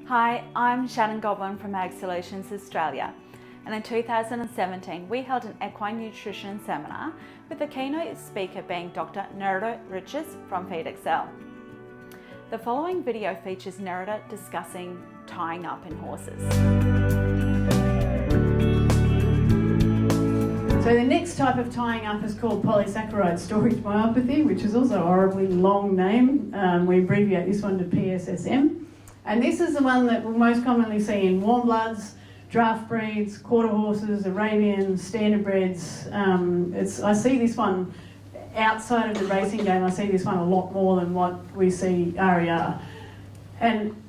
Hi, I'm Shannon Goblin from AgSolutions Australia, and in 2017 we held an equine nutrition seminar with the keynote speaker being Dr. Nerida Richards from FeedXL. The following video features Nerida discussing tying up in horses. So the next type of tying up is called Polysaccharide Storage Myopathy, which is also a horribly long name. We abbreviate this one to PSSM. And this is the one that we'll most commonly see in warm bloods, draft breeds, quarter horses, Arabians, standard breds. I see this one outside of the racing game. I see this one a lot more than what we see RER. And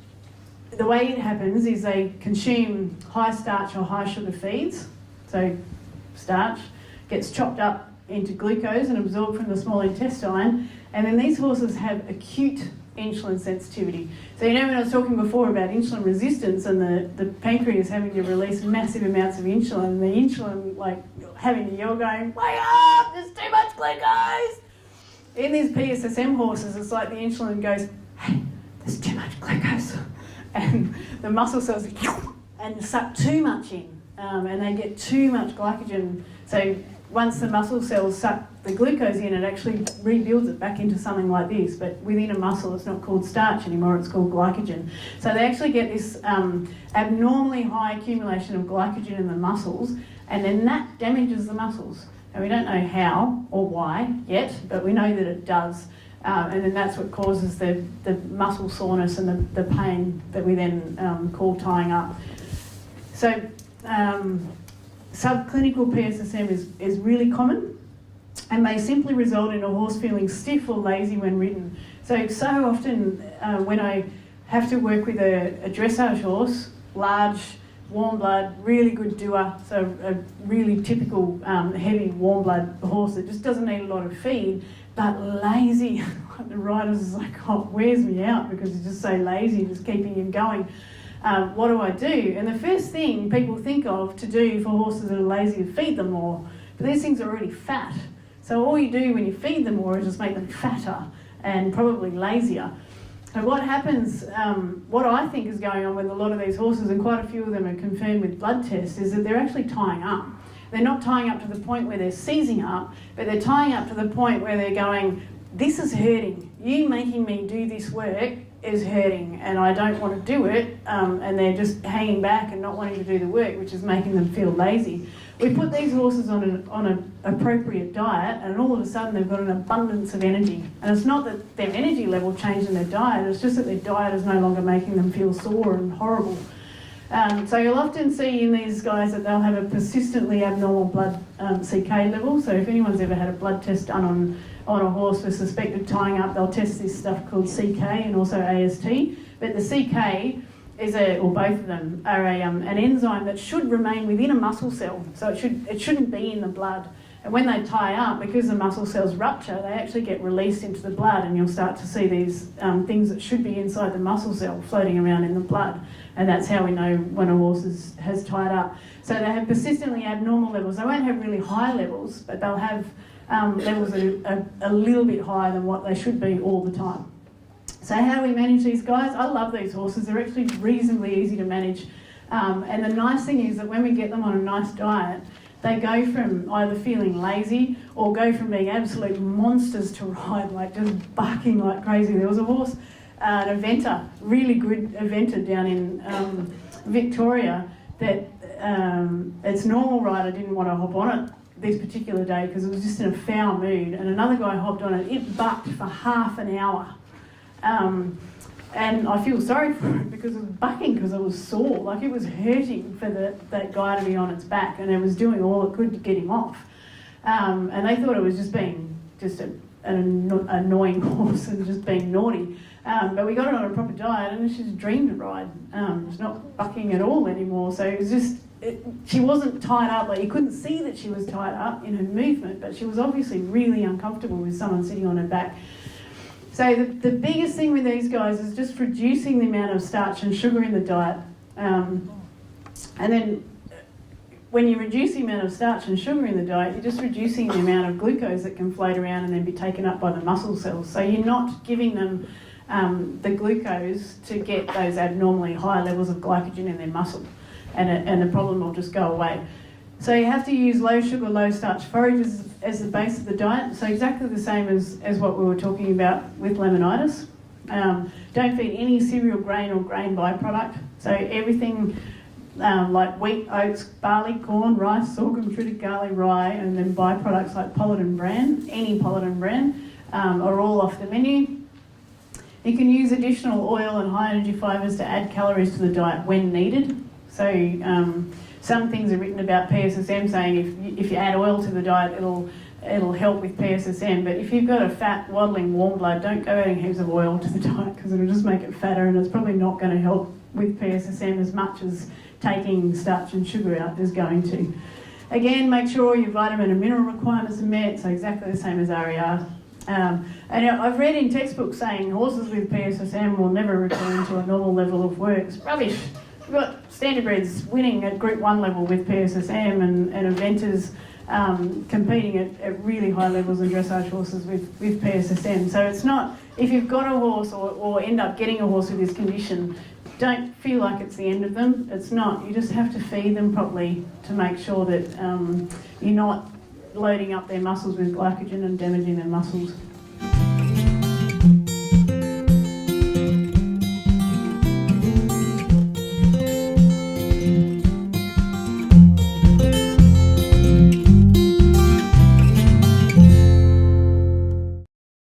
the way it happens is they consume high starch or high sugar feeds. So starch gets chopped up into glucose and absorbed from the small intestine. And then these horses have acute insulin sensitivity. So you know when I was talking before about insulin resistance and the pancreas having to release massive amounts of insulin, and the insulin like having to yell going, wake up, there's too much glucose! In these PSSM horses, it's like the insulin goes, hey, there's too much glucose. And the muscle cells and suck too much in, and they get too much glycogen. So once the muscle cells suck the glucose in, it actually rebuilds it back into something like this, but within a muscle it's not called starch anymore, it's called glycogen. So they actually get this abnormally high accumulation of glycogen in the muscles, and then that damages the muscles. And we don't know how or why yet, but we know that it does. And then that's what causes the muscle soreness and the pain that we then call tying up. So subclinical PSSM is really common, and they simply result in a horse feeling stiff or lazy when ridden. So often when I have to work with a dressage horse, large, warm blood, really good doer, so a really typical heavy warm blood horse that just doesn't need a lot of feed, but lazy. The rider's is like, oh, it wears me out because he's just so lazy, just keeping him going. What do I do? And the first thing people think of to do for horses that are lazy is feed them more. But these things are already fat. So all you do when you feed them more is just make them fatter and probably lazier. So what happens, what I think is going on with a lot of these horses, and quite a few of them are confirmed with blood tests, is that they're actually tying up. They're not tying up to the point where they're seizing up, but they're tying up to the point where they're going, this is hurting. You making me do this work is hurting and I don't want to do it, and they're just hanging back and not wanting to do the work, which is making them feel lazy. We put these horses on an appropriate diet, and all of a sudden they've got an abundance of energy. And it's not that their energy level changed in their diet, it's just that their diet is no longer making them feel sore and horrible. So you'll often see in these guys that they'll have a persistently abnormal blood CK level. So if anyone's ever had a blood test done on a horse with suspected tying up, they'll test this stuff called CK and also AST. But the CK is or both of them are an enzyme that should remain within a muscle cell. So it shouldn't be in the blood. And when they tie up, because the muscle cells rupture, they actually get released into the blood, and you'll start to see these things that should be inside the muscle cell floating around in the blood. And that's how we know when a horse has tied up. So they have persistently abnormal levels. They won't have really high levels, but they'll have levels that are a little bit higher than what they should be all the time. So how do we manage these guys? I love these horses. They're actually reasonably easy to manage. And the nice thing is that when we get them on a nice diet, they go from either feeling lazy or go from being absolute monsters to ride, like just bucking like crazy. There was a horse, an eventer, really good eventer down in Victoria, that its normal rider didn't want to hop on it this particular day because it was just in a foul mood, and another guy hopped on it. It bucked for half an hour. And I feel sorry for it because it was bucking because it was sore. Like it was hurting for that guy to be on its back, and it was doing all it could to get him off. And they thought it was just being an annoying horse and just being naughty. But we got it on a proper diet, and she's dreamed to ride. It's not bucking at all anymore. So it was just, she wasn't tied up. Like you couldn't see that she was tied up in her movement, but she was obviously really uncomfortable with someone sitting on her back. So the biggest thing with these guys is just reducing the amount of starch and sugar in the diet. And then when you reduce the amount of starch and sugar in the diet, you're just reducing the amount of glucose that can float around and then be taken up by the muscle cells. So you're not giving them the glucose to get those abnormally high levels of glycogen in their muscle, and the problem will just go away. So you have to use low sugar, low starch forages as the base of the diet. So exactly the same as what we were talking about with laminitis. Don't feed any cereal grain or grain byproduct. So everything like wheat, oats, barley, corn, rice, sorghum, triticale, rye, and then byproducts like pollen bran, any pollen bran, are all off the menu. You can use additional oil and high energy fibres to add calories to the diet when needed. So some things are written about PSSM saying if you add oil to the diet, it'll help with PSSM. But if you've got a fat, waddling warm blood, don't go adding heaps of oil to the diet because it'll just make it fatter, and it's probably not going to help with PSSM as much as taking starch and sugar out is going to. Again, make sure your vitamin and mineral requirements are met, so exactly the same as RER. And I've read in textbooks saying horses with PSSM will never return to a normal level of work. It's rubbish. We've got standardbreds winning at Group 1 level with PSSM and eventers competing at really high levels in dressage horses with PSSM. So it's not, if you've got a horse or end up getting a horse with this condition, don't feel like it's the end of them. It's not. You just have to feed them properly to make sure that you're not loading up their muscles with glycogen and damaging their muscles.